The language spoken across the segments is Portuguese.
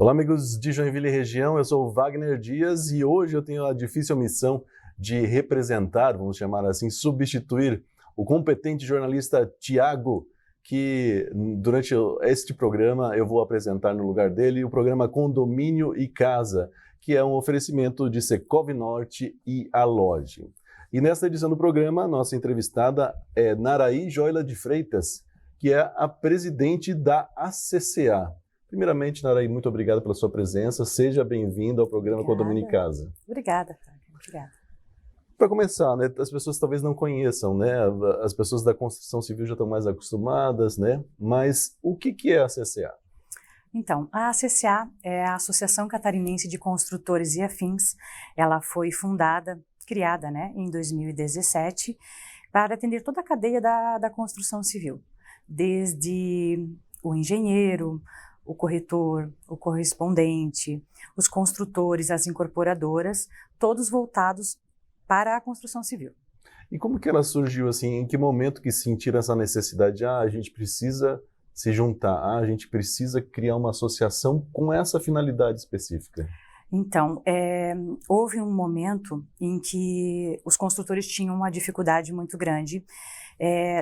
Olá, amigos de Joinville e região, eu sou o Wagner Dias e hoje eu tenho a difícil missão de representar, vamos chamar assim, substituir o competente jornalista Tiago, que durante este programa eu vou apresentar no lugar dele o programa Condomínio e Casa, que é um oferecimento de Secov Norte e Aloje. E nesta edição do programa, nossa entrevistada é Naraí Joila de Freitas, que é a presidente da ACCA. Primeiramente, Naraí, muito obrigado pela sua presença. Seja bem-vinda ao programa Condomínio e Casa. Obrigada. Obrigada. Para começar, né, as pessoas talvez não conheçam, né? As pessoas da construção civil já estão mais acostumadas, né? Mas o que é a ACCA? Então, a ACCA é a Associação Catarinense de Construtores e Afins. Ela foi criada, né, em 2017, para atender toda a cadeia da construção civil, desde o engenheiro, o corretor, o correspondente, os construtores, as incorporadoras, todos voltados para a construção civil. E como que ela surgiu assim? Em que momento que sentiram essa necessidade de a gente precisa se juntar, a gente precisa criar uma associação com essa finalidade específica? Então, houve um momento em que os construtores tinham uma dificuldade muito grande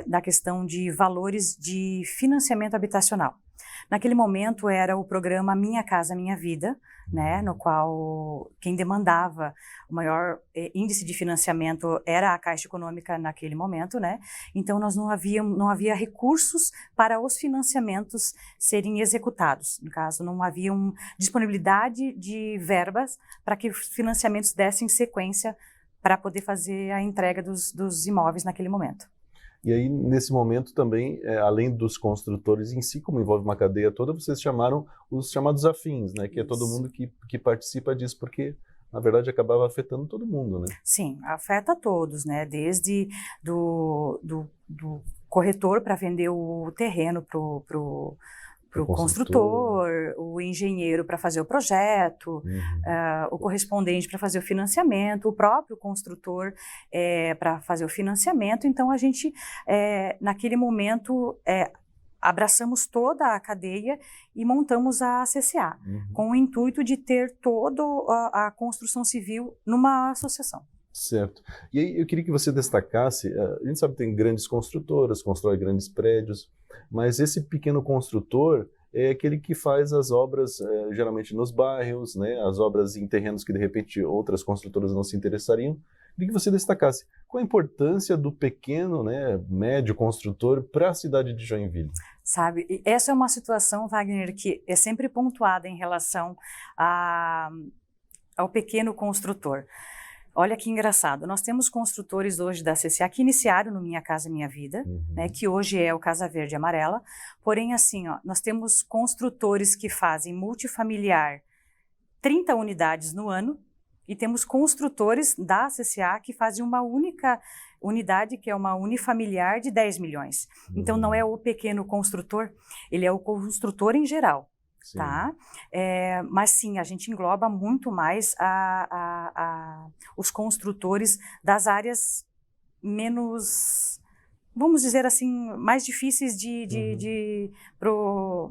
na questão de valores de financiamento habitacional. Naquele momento era o programa Minha Casa Minha Vida, né, no qual quem demandava o maior índice de financiamento era a Caixa Econômica naquele momento, né? Então nós não havia recursos para os financiamentos serem executados. No caso, não havia disponibilidade de verbas para que os financiamentos dessem sequência para poder fazer a entrega dos imóveis naquele momento. E aí, nesse momento também, além dos construtores em si, como envolve uma cadeia toda, vocês chamaram os chamados afins, né? Que é todo mundo que participa disso, porque, na verdade, acabava afetando todo mundo, né? Sim, afeta todos, né? Desde do corretor para vender o terreno pro construtor, o engenheiro para fazer o projeto, o correspondente para fazer o financiamento, o próprio construtor para fazer o financiamento. Então, a gente, naquele momento, abraçamos toda a cadeia e montamos a ACCA, com o intuito de ter toda a construção civil numa associação. Certo. E aí eu queria que você destacasse, a gente sabe que tem grandes construtoras, constrói grandes prédios, mas esse pequeno construtor é aquele que faz as obras geralmente nos bairros, né, as obras em terrenos que de repente outras construtoras não se interessariam. Eu queria que você destacasse qual a importância do pequeno, né, médio construtor para a cidade de Joinville. Sabe, essa é uma situação, Wagner, que é sempre pontuada em relação ao pequeno construtor. Olha que engraçado, nós temos construtores hoje da ACCA que iniciaram no Minha Casa Minha Vida, né, que hoje é o Casa Verde e Amarela, porém assim, ó, nós temos construtores que fazem multifamiliar 30 unidades no ano e temos construtores da ACCA que fazem uma única unidade, que é uma unifamiliar de 10 milhões. Então não é o pequeno construtor, ele é o construtor em geral. Sim. Tá? Mas sim, a gente engloba muito mais os construtores das áreas menos, vamos dizer assim, mais difíceis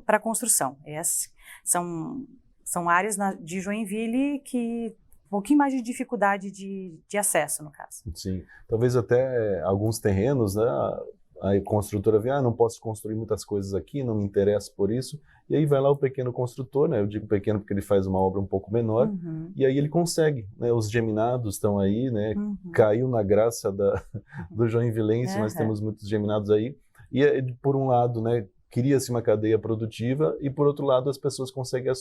para a construção. São áreas de Joinville que um pouquinho mais de dificuldade de acesso, no caso. Sim, talvez até alguns terrenos, né? A construtora vê, não posso construir muitas coisas aqui, não me interesso por isso. E aí vai lá o pequeno construtor, né? Eu digo pequeno porque ele faz uma obra um pouco menor. E aí ele consegue, né? Os geminados estão aí, né? Caiu na graça do joinvilense, nós temos muitos geminados aí. E por um lado, né? Cria-se uma cadeia produtiva e por outro lado as pessoas conseguem a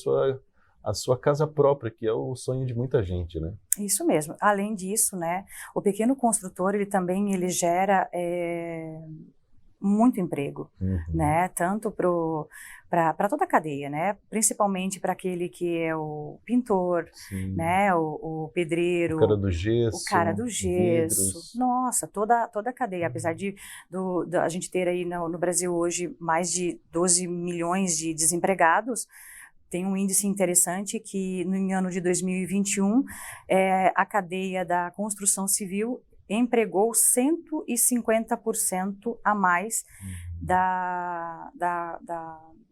sua casa própria, que é o sonho de muita gente, né? Isso mesmo. Além disso, né, o pequeno construtor, ele gera muito emprego, né, tanto para toda a cadeia, né, principalmente para aquele que é o pintor, né, o pedreiro, o cara do gesso, vidros. Nossa, toda a cadeia, apesar de a gente ter aí no Brasil hoje mais de 12 milhões de desempregados, tem um índice interessante que no ano de 2021 a cadeia da construção civil empregou 150% a mais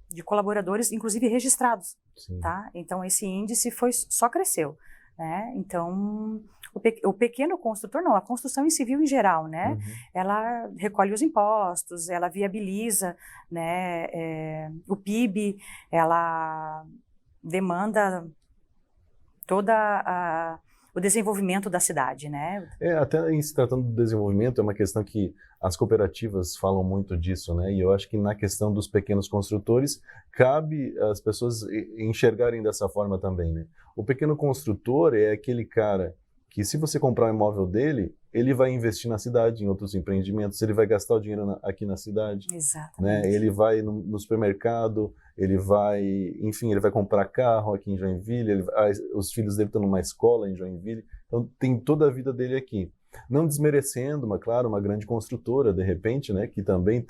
de colaboradores, inclusive registrados, Sim. tá? Então, esse índice só cresceu, né? Então, o pequeno construtor, não, a construção em civil em geral, né? Uhum. Ela recolhe os impostos, ela viabiliza, né, o PIB, ela demanda o desenvolvimento da cidade, né? Até em se tratando do desenvolvimento, é uma questão que as cooperativas falam muito disso, né? E eu acho que na questão dos pequenos construtores, cabe as pessoas enxergarem dessa forma também, né? O pequeno construtor é aquele cara que, se você comprar o imóvel dele, ele vai investir na cidade, em outros empreendimentos, ele vai gastar o dinheiro aqui na cidade, né? Exatamente. Ele vai no supermercado, ele vai, enfim, ele vai comprar carro aqui em Joinville, os filhos dele estão numa escola em Joinville, então tem toda a vida dele aqui. Não desmerecendo, claro, uma grande construtora, de repente, né, que também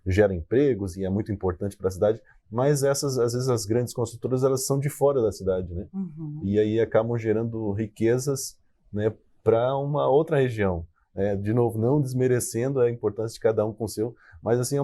gera empregos e é muito importante para a cidade, mas às vezes, as grandes construtoras, elas são de fora da cidade, né? Uhum. E aí acabam gerando riquezas, né, para uma outra região. De novo, não desmerecendo a importância de cada um com o seu, mas assim,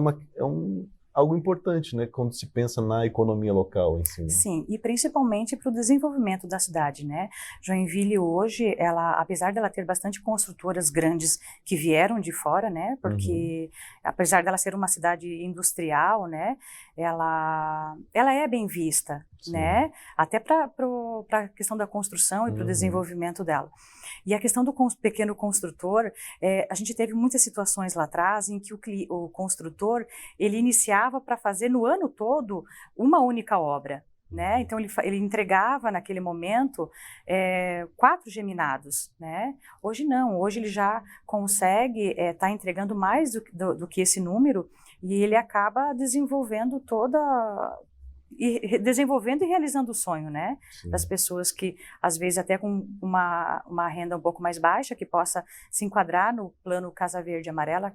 algo importante, né, quando se pensa na economia local em si, né? Sim, e principalmente para o desenvolvimento da cidade, né? Joinville hoje, apesar dela ter bastante construtoras grandes que vieram de fora, né? Porque apesar dela ser uma cidade industrial, né? Ela é bem vista, Sim. né? Até para a questão da construção e para o desenvolvimento dela. E a questão do pequeno construtor, a gente teve muitas situações lá atrás em que o construtor, ele iniciava para fazer no ano todo uma única obra, né? Então ele entregava naquele momento 4 geminados, né? Hoje não, hoje ele já consegue estar entregando mais do que esse número, e ele acaba desenvolvendo desenvolvendo e realizando o sonho, né? Sim. Das pessoas que, às vezes, até com uma renda um pouco mais baixa, que possa se enquadrar no plano Casa Verde e Amarela,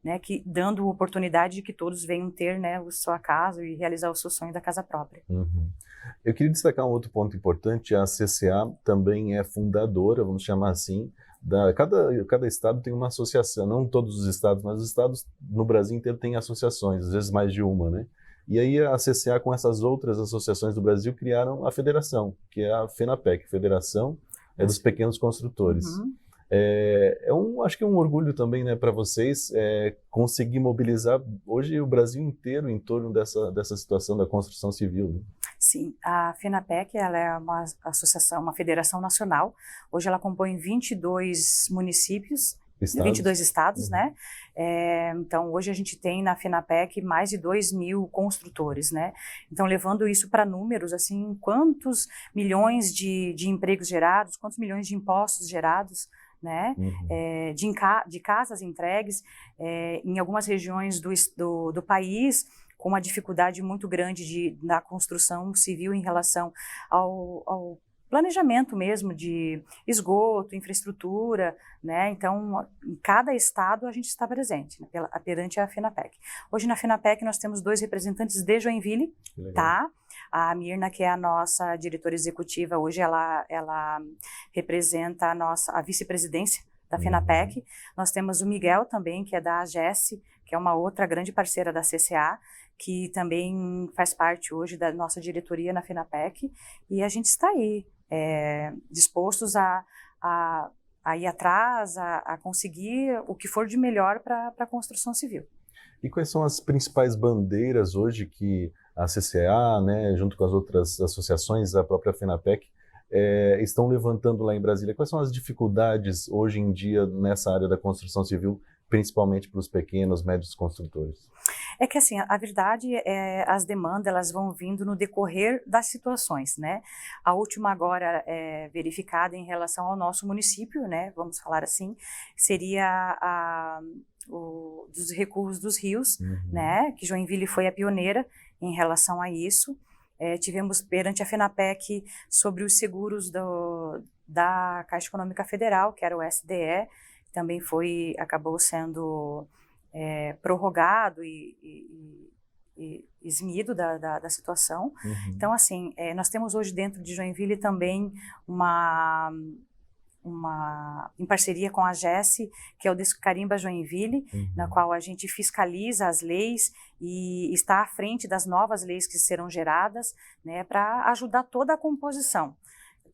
né, que dando oportunidade de que todos venham ter, né, a sua casa e realizar o seu sonho da casa própria. Eu queria destacar um outro ponto importante. A CCA também é fundadora, vamos chamar assim, cada estado tem uma associação, não todos os estados, mas os estados no Brasil inteiro têm associações, às vezes mais de uma, né? E aí a CCA, com essas outras associações do Brasil, criaram a federação, que é a FENAPEC, Federação dos Pequenos Construtores. Acho que é um orgulho também, né, para vocês conseguir mobilizar hoje o Brasil inteiro em torno dessa situação da construção civil, né? Sim, a FENAPEC, ela é uma associação, uma federação nacional. Hoje ela compõe 22 municípios, 22 estados, né? Então, hoje a gente tem na FENAPEC mais de 2.000 construtores, né? Então, levando isso para números, assim, quantos milhões de empregos gerados, quantos milhões de impostos gerados, né? De casas entregues, em algumas regiões do país, com uma dificuldade muito grande na construção civil em relação ao planejamento mesmo de esgoto, infraestrutura, né? Então, em cada estado a gente está presente, né, perante a FENAPEC. Hoje na FENAPEC nós temos 2 representantes de Joinville, tá? A Mirna, que é a nossa diretora executiva, hoje ela representa a vice-presidência da FENAPEC. Nós temos o Miguel também, que é da AGES, que é uma outra grande parceira da CCA, que também faz parte hoje da nossa diretoria na FENAPEC, e a gente está aí, dispostos a ir atrás, a conseguir o que for de melhor para a construção civil. E quais são as principais bandeiras hoje que a CCA, né, junto com as outras associações, a própria FENAPEC, estão levantando lá em Brasília? Quais são as dificuldades hoje em dia nessa área da construção civil, principalmente para os pequenos, médios construtores? É que assim, a verdade as demandas elas vão vindo no decorrer das situações, né? A última agora verificada em relação ao nosso município, né? Vamos falar assim, seria dos recuos dos rios, né? Que Joinville foi a pioneira em relação a isso. Tivemos perante a FENAPEC sobre os seguros da Caixa Econômica Federal, que era o SDE, também acabou sendo prorrogado e eximido da situação. Uhum. Então, assim, nós temos hoje dentro de Joinville também em parceria com a GES, que é o Descarimba Joinville, na qual a gente fiscaliza as leis e está à frente das novas leis que serão geradas, né, para ajudar toda a composição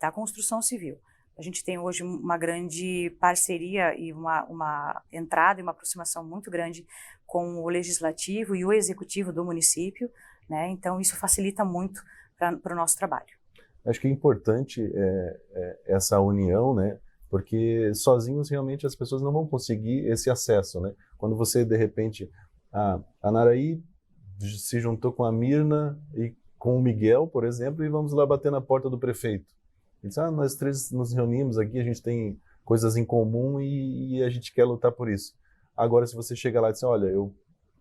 da construção civil. A gente tem hoje uma grande parceria e uma entrada e uma aproximação muito grande com o legislativo e o executivo do município, né? Então isso facilita muito para o nosso trabalho. Acho que é importante essa união, né? Porque sozinhos realmente as pessoas não vão conseguir esse acesso, né? Quando você, de repente, a Naraí se juntou com a Mirna e com o Miguel, por exemplo, e vamos lá bater na porta do prefeito. E diz, nós três nos reunimos aqui, a gente tem coisas em comum e a gente quer lutar por isso. Agora, se você chega lá e diz, olha, eu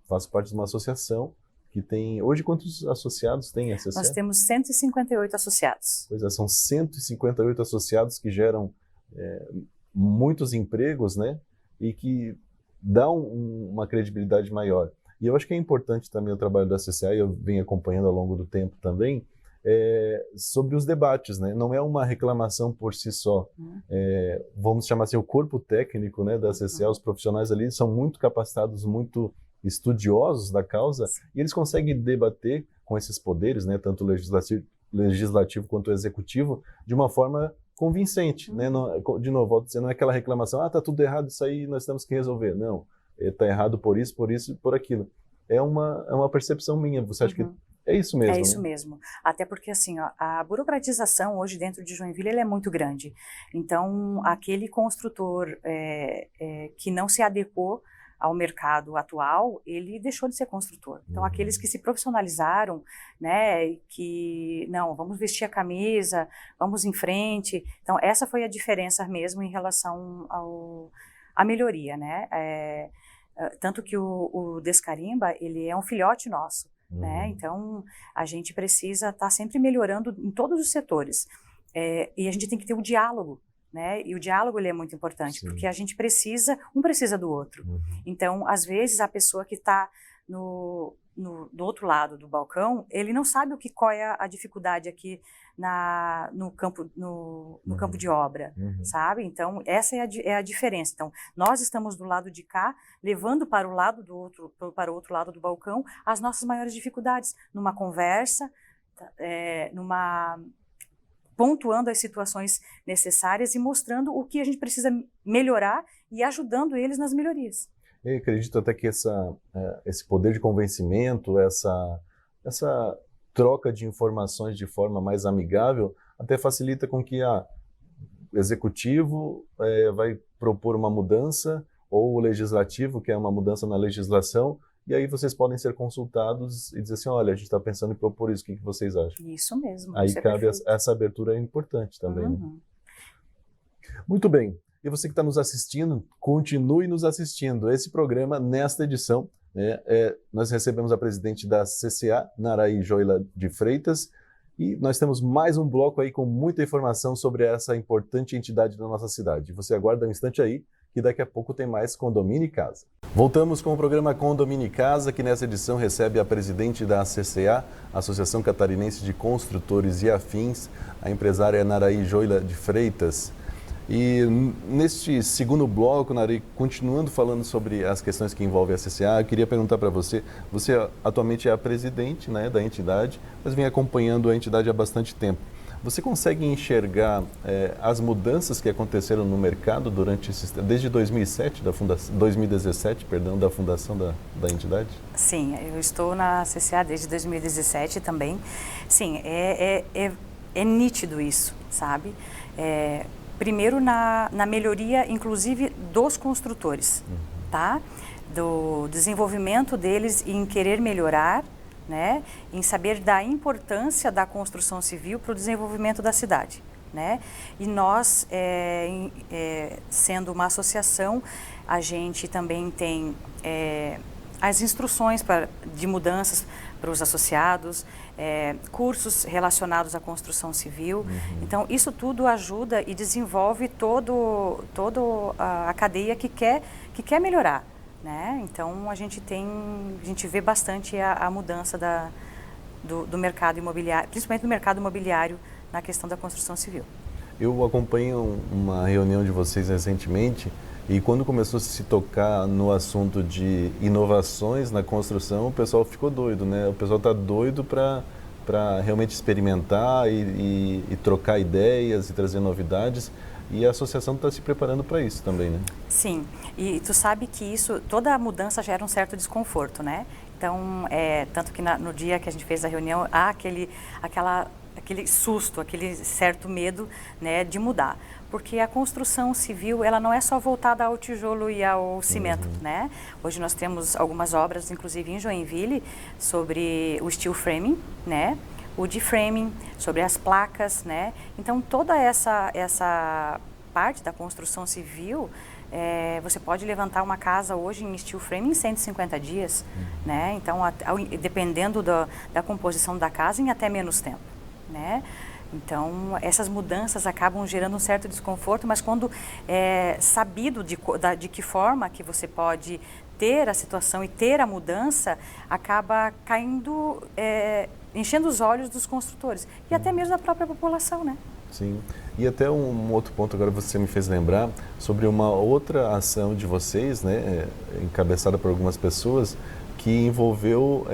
faço parte de uma associação que tem... Hoje, quantos associados tem a CCA? Nós temos 158 associados. Pois é, são 158 associados que geram muitos empregos, né? E que dão uma credibilidade maior. E eu acho que é importante também o trabalho da CCA, e eu venho acompanhando ao longo do tempo também, sobre os debates, né? Não é uma reclamação por si só. Vamos chamar assim, o corpo técnico, né, da CCA, os profissionais ali são muito capacitados, muito estudiosos da causa, e eles conseguem debater com esses poderes, né, tanto o legislativo quanto o executivo, de uma forma convincente, né? Não, de novo, volto a dizer, não é aquela reclamação, tá tudo errado, isso aí nós temos que resolver. Não, tá errado por isso e por aquilo. É uma percepção minha. Você acha que é isso mesmo? É isso, né? mesmo. Até porque, assim, a burocratização hoje dentro de Joinville ela é muito grande. Então, aquele construtor que não se adequou ao mercado atual, ele deixou de ser construtor. Então, aqueles que se profissionalizaram, né, que, não, vamos vestir a camisa, vamos em frente. Então, essa foi a diferença mesmo em relação à melhoria, né? Tanto que o Descarimba, ele é um filhote nosso. Né? Então, a gente precisa estar sempre melhorando em todos os setores. E a gente tem que ter o diálogo, né? E o diálogo ele é muito importante, Sim. porque a gente precisa, um precisa do outro. Então, às vezes, a pessoa que está do outro lado do balcão, ele não sabe qual é a dificuldade aqui no campo de obra, sabe? Então, essa é a diferença. Então, nós estamos do lado de cá, levando para o outro lado do balcão as nossas maiores dificuldades, numa conversa, pontuando as situações necessárias e mostrando o que a gente precisa melhorar e ajudando eles nas melhorias. Eu acredito até que esse poder de convencimento, essa troca de informações de forma mais amigável, até facilita com que o executivo vai propor uma mudança, ou o legislativo, que é uma mudança na legislação, e aí vocês podem ser consultados e dizer assim, olha, a gente está pensando em propor isso, o que vocês acham? Isso mesmo. Aí cabe essa abertura, é importante também. Né? Muito bem. E você que está nos assistindo, continue nos assistindo. Esse programa, nesta edição, nós recebemos a presidente da CCA, Naraí Joila de Freitas, e nós temos mais um bloco aí com muita informação sobre essa importante entidade da nossa cidade. Você aguarda um instante aí, que daqui a pouco tem mais Condomínio e Casa. Voltamos com o programa Condomínio e Casa, que nessa edição recebe a presidente da CCA, Associação Catarinense de Construtores e Afins, a empresária Naraí Joila de Freitas. E neste segundo bloco, Naraí, continuando falando sobre as questões que envolvem a CCA, eu queria perguntar para você, você atualmente é a presidente, né, da entidade, mas vem acompanhando a entidade há bastante tempo. Você consegue enxergar as mudanças que aconteceram no mercado desde 2017, 2017, da fundação da entidade? Sim, eu estou na CCA desde 2017 também. Sim, é nítido isso, sabe? Primeiro na melhoria, inclusive, dos construtores, tá? Do desenvolvimento deles em querer melhorar, né? Em saber da importância da construção civil para o desenvolvimento da cidade, né? E nós, sendo uma associação, a gente também tem as instruções de mudanças para os associados, cursos relacionados à construção civil. Então, isso tudo ajuda e desenvolve toda a cadeia que quer melhorar. Né? Então, a gente vê bastante a mudança do mercado imobiliário, principalmente do mercado imobiliário na questão da construção civil. Eu acompanho uma reunião de vocês recentemente e quando começou a se tocar no assunto de inovações na construção, o pessoal ficou doido, né? O pessoal está doido para realmente experimentar e trocar ideias e trazer novidades. E a associação está se preparando para isso também, né? Sim, e tu sabe que isso, toda mudança gera um certo desconforto, né? Então, tanto que no dia que a gente fez a reunião, há aquele susto, aquele certo medo, né, de mudar. Porque a construção civil, ela não é só voltada ao tijolo e ao cimento, né? Hoje nós temos algumas obras, inclusive em Joinville, sobre o steel framing, né? O de-framing, sobre as placas, né? Então, toda essa parte da construção civil, você pode levantar uma casa hoje em steel framing em 150 dias, né? Então, dependendo da composição da casa, em até menos tempo, né? Então, essas mudanças acabam gerando um certo desconforto, mas quando sabido de que forma que você pode ter a situação e ter a mudança, acaba caindo, enchendo os olhos dos construtores e até mesmo da própria população, né? Sim. E até um outro ponto agora você me fez lembrar sobre uma outra ação de vocês, né, encabeçada por algumas pessoas, que envolveu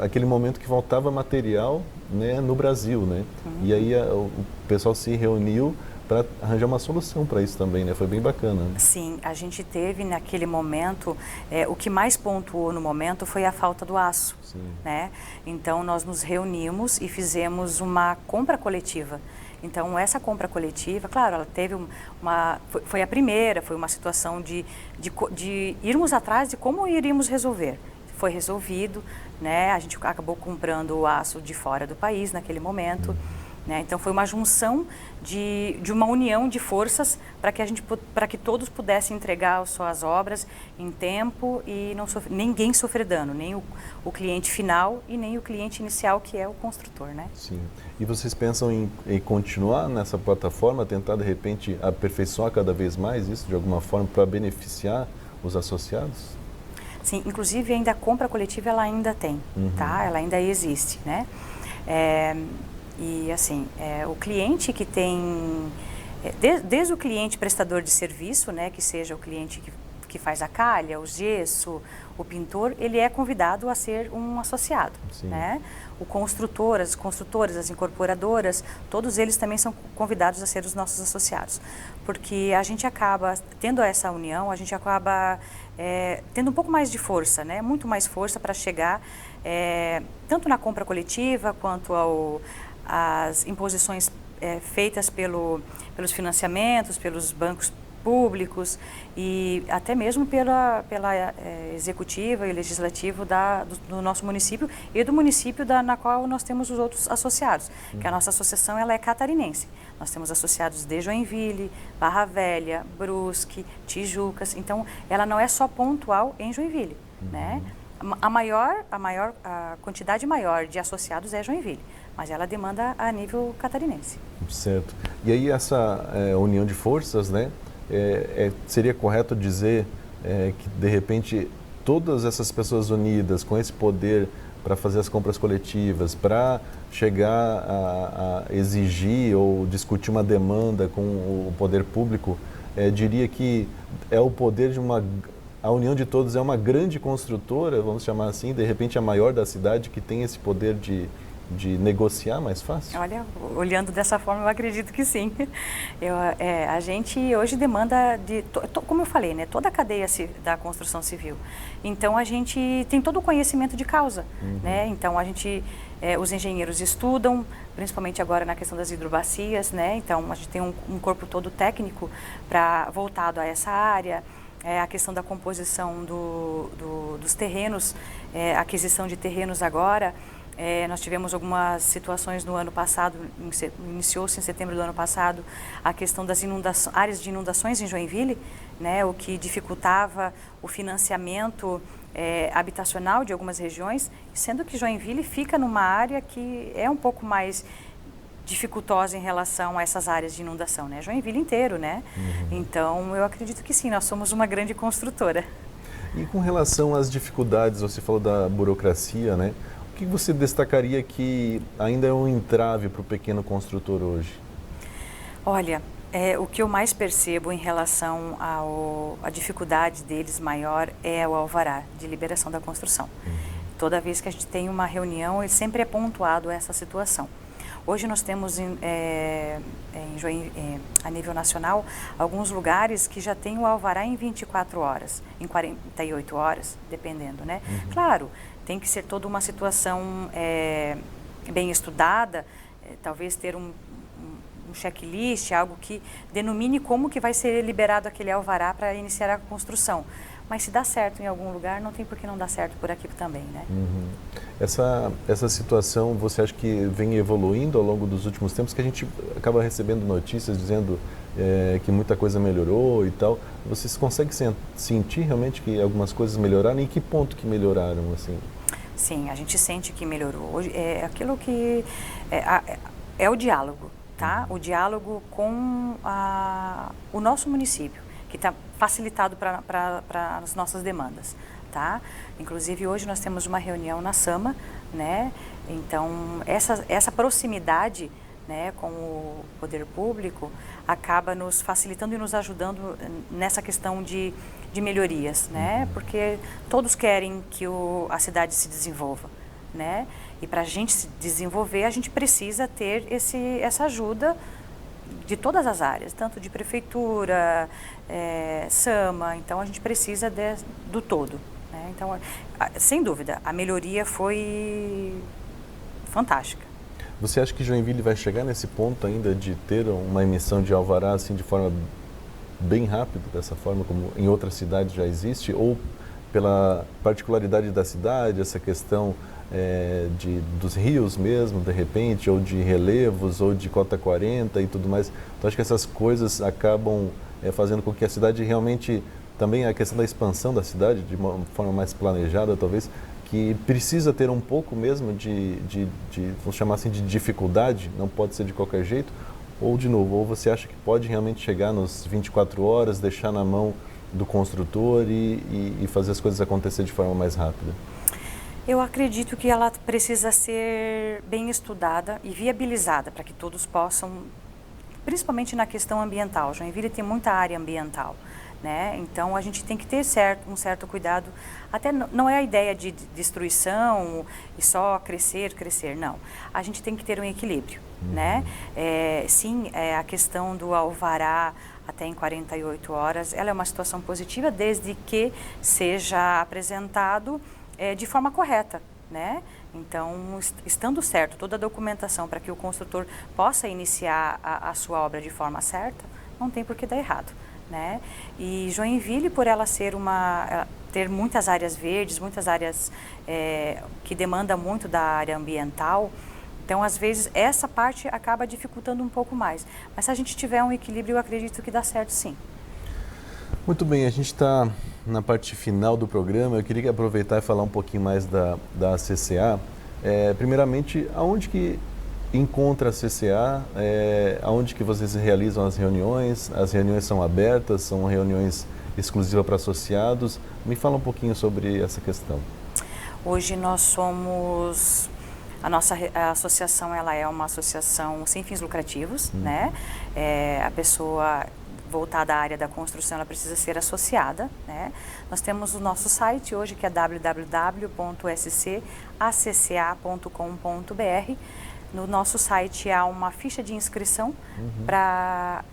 aquele momento que faltava material, né, no Brasil, né? E aí o pessoal se reuniu para arranjar uma solução para isso também, né? Foi bem bacana, né? Sim, a gente teve naquele momento, o que mais pontuou no momento foi a falta do aço, né? Então nós nos reunimos e fizemos uma compra coletiva. Então essa compra coletiva, claro, ela teve foi a primeira, foi uma situação de irmos atrás de como iríamos resolver. Foi resolvido, né? A gente acabou comprando o aço de fora do país naquele momento, né? Então foi uma junção de uma união de forças para que todos pudessem entregar as suas obras em tempo e ninguém sofrer dano, nem o cliente final e nem o cliente inicial, que é o construtor, né? Sim. E vocês pensam em continuar nessa plataforma, tentar de repente aperfeiçoar cada vez mais isso de alguma forma para beneficiar os associados? Sim, inclusive ainda a compra coletiva ela ainda tem, tá? Ela ainda existe, né? E assim, o cliente que tem, desde o cliente prestador de serviço, né, que seja o cliente que faz a calha, o gesso, o pintor, ele é convidado a ser um associado, né? O construtor, as construtoras, as incorporadoras, todos eles também são convidados a ser os nossos associados, porque a gente acaba, tendo essa união, a gente acaba tendo um pouco mais de força, né? Muito mais força para chegar, tanto na compra coletiva, quanto às imposições feitas pelos financiamentos, pelos bancos públicos e até mesmo pela executiva e legislativo do nosso município e do município na qual nós temos os outros associados, que a nossa associação ela é catarinense. Nós temos associados de Joinville, Barra Velha, Brusque, Tijucas, então ela não é só pontual em Joinville, né? A quantidade maior de associados é Joinville, mas ela demanda a nível catarinense. Certo. E aí essa união de forças, né? Seria correto dizer que, de repente, todas essas pessoas unidas com esse poder para fazer as compras coletivas, para chegar a exigir ou discutir uma demanda com o poder público, diria que é o poder de a união de todos é uma grande construtora, vamos chamar assim, de repente a maior da cidade, que tem esse poder de negociar mais fácil? Olha, olhando dessa forma, eu acredito que sim. A gente hoje demanda como eu falei, né, toda a cadeia da construção civil. Então, a gente tem todo o conhecimento de causa, né? Então, os engenheiros estudam, principalmente agora na questão das hidrobacias, né? Então, a gente tem um corpo todo técnico voltado a essa área. A questão da composição dos terrenos, aquisição de terrenos agora. Nós tivemos algumas situações no ano passado, iniciou-se em setembro do ano passado, a questão das áreas de inundações em Joinville, né, o que dificultava o financiamento habitacional de algumas regiões, sendo que Joinville fica numa área que é um pouco mais dificultosa em relação a essas áreas de inundação, né? Joinville inteiro, né? Então, eu acredito que sim, nós somos uma grande construtora. E com relação às dificuldades, você falou da burocracia, né? O que você destacaria que ainda é um entrave para o pequeno construtor hoje? Olha, o que eu mais percebo em relação à dificuldade deles maior é o alvará de liberação da construção. Toda vez que a gente tem uma reunião, sempre é pontuado essa situação. Hoje nós temos a nível nacional alguns lugares que já tem o alvará em 24 horas, em 48 horas, dependendo, né? Claro, tem que ser toda uma situação bem estudada, talvez ter um checklist, algo que denomine como que vai ser liberado aquele alvará para iniciar a construção. Mas se dá certo em algum lugar, não tem por que não dar certo por aqui também, né? Essa situação, você acha que vem evoluindo ao longo dos últimos tempos, que a gente acaba recebendo notícias dizendo que muita coisa melhorou e tal. Vocês conseguem sentir realmente que algumas coisas melhoraram? E em que ponto que melhoraram, assim? Sim, a gente sente que melhorou. Hoje, aquilo que é o diálogo, tá? O diálogo com o nosso município, que está facilitado para as nossas demandas, tá? Inclusive hoje nós temos uma reunião na Sama, né? Então essa proximidade, né, com o poder público acaba nos facilitando e nos ajudando nessa questão de melhorias, né? Porque todos querem que a cidade se desenvolva, né? E para a gente se desenvolver, a gente precisa ter essa ajuda de todas as áreas, tanto de prefeitura, Sama, então a gente precisa do todo, né? Então, sem dúvida, a melhoria foi fantástica. Você acha que Joinville vai chegar nesse ponto ainda de ter uma emissão de alvará assim de forma bem rápida, dessa forma como em outras cidades já existe, ou pela particularidade da cidade, essa questão dos rios mesmo, de repente, ou de relevos, ou de cota 40 e tudo mais? Então, acho que essas coisas acabam fazendo com que a cidade realmente, também a questão da expansão da cidade, de uma forma mais planejada, talvez, que precisa ter um pouco mesmo vamos chamar assim, de dificuldade, não pode ser de qualquer jeito, ou de novo, ou você acha que pode realmente chegar nos 24 horas, deixar na mão do construtor e fazer as coisas acontecer de forma mais rápida? Eu acredito que ela precisa ser bem estudada e viabilizada para que todos possam, principalmente na questão ambiental. Joinville tem muita área ambiental, né? Então a gente tem que ter um certo cuidado. Até não é a ideia de destruição e só crescer, não. A gente tem que ter um equilíbrio, né? Sim, a questão do alvará até em 48 horas, ela é uma situação positiva desde que seja apresentado de forma correta, né? Então, estando certo toda a documentação para que o construtor possa iniciar a sua obra de forma certa, não tem por que dar errado, né? E Joinville, por ela ter muitas áreas verdes, muitas áreas que demandam muito da área ambiental, então, às vezes, essa parte acaba dificultando um pouco mais. Mas se a gente tiver um equilíbrio, eu acredito que dá certo, sim. Muito bem, a gente está na parte final do programa. Eu queria aproveitar e falar um pouquinho mais da CCA. Primeiramente, aonde que encontra a CCA? Aonde que vocês realizam as reuniões? As reuniões são abertas? São reuniões exclusivas para associados? Me fala um pouquinho sobre essa questão. Hoje nós somos... A associação, ela é uma associação sem fins lucrativos, né? A pessoa voltada à área da construção, ela precisa ser associada, né? Nós temos o nosso site hoje, que é www.scacca.com.br. No nosso site há uma ficha de inscrição para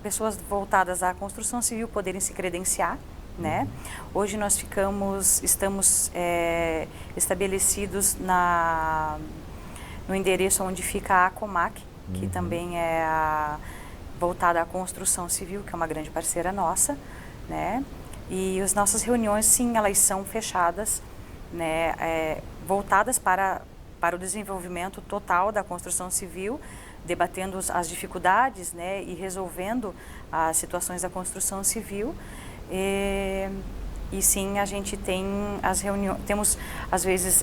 pessoas voltadas à construção civil poderem se credenciar, né? Hoje nós estamos estabelecidos no endereço onde fica a Comac, que também é voltada à construção civil, que é uma grande parceira nossa, né? E as nossas reuniões, sim, elas são fechadas, né? Voltadas para o desenvolvimento total da construção civil, debatendo as dificuldades, né? E resolvendo as situações da construção civil. E sim, a gente tem temos às vezes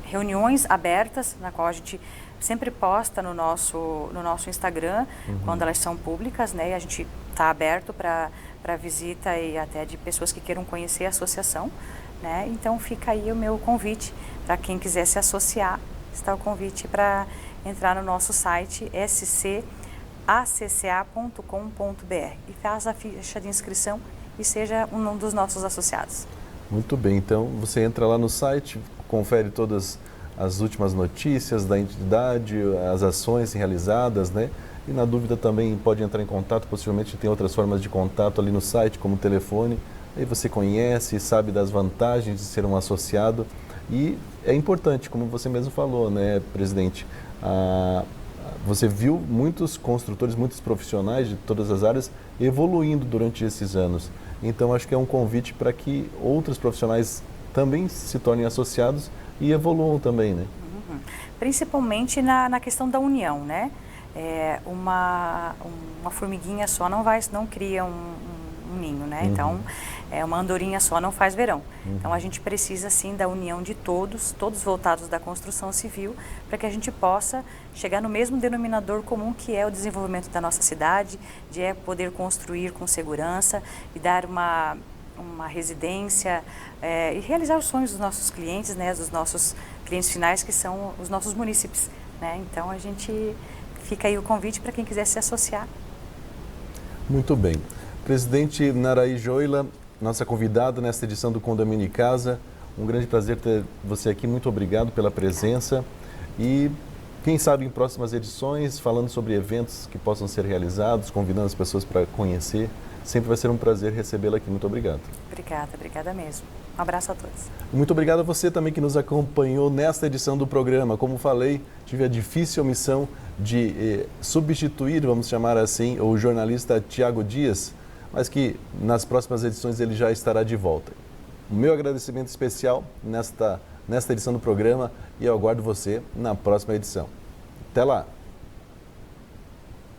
reuniões abertas, na qual a gente sempre posta no nosso Instagram, quando elas são públicas, né? E a gente está aberto para visita e até de pessoas que queiram conhecer a associação, né? Então fica aí o meu convite para quem quiser se associar, está o convite para entrar no nosso site scacca.com.br. acca.com.br e faz a ficha de inscrição e seja um dos nossos associados. Muito bem, então você entra lá no site, confere todas as últimas notícias da entidade, as ações realizadas, né? E na dúvida também pode entrar em contato, possivelmente tem outras formas de contato ali no site, como telefone. Aí você conhece, sabe das vantagens de ser um associado. E é importante, como você mesmo falou, né, presidente? Você viu muitos construtores, muitos profissionais de todas as áreas evoluindo durante esses anos. Então, acho que é um convite para que outros profissionais também se tornem associados e evoluam também, né? Uhum. Principalmente na questão da união, né? Uma formiguinha só não cria um ninho, né? Uhum. Então, uma andorinha só não faz verão. Uhum. Então, a gente precisa, sim, da união de todos voltados da construção civil, para que a gente possa chegar no mesmo denominador comum, que é o desenvolvimento da nossa cidade, de poder construir com segurança e dar uma residência e realizar os sonhos dos nossos clientes, né? Dos nossos clientes finais, que são os nossos munícipes, né? Então, a gente fica aí o convite para quem quiser se associar. Muito bem. Presidente Naraí Joila, nossa convidada nesta edição do Condomínio Casa. Um grande prazer ter você aqui. Muito obrigado pela presença. E quem sabe em próximas edições, falando sobre eventos que possam ser realizados, convidando as pessoas para conhecer. Sempre vai ser um prazer recebê-la aqui. Muito obrigado. Obrigada mesmo. Um abraço a todos. Muito obrigado a você também que nos acompanhou nesta edição do programa. Como falei, tive a difícil missão de substituir, vamos chamar assim, o jornalista Tiago Dias, mas que nas próximas edições ele já estará de volta. O meu agradecimento especial nesta edição do programa e eu aguardo você na próxima edição. Até lá!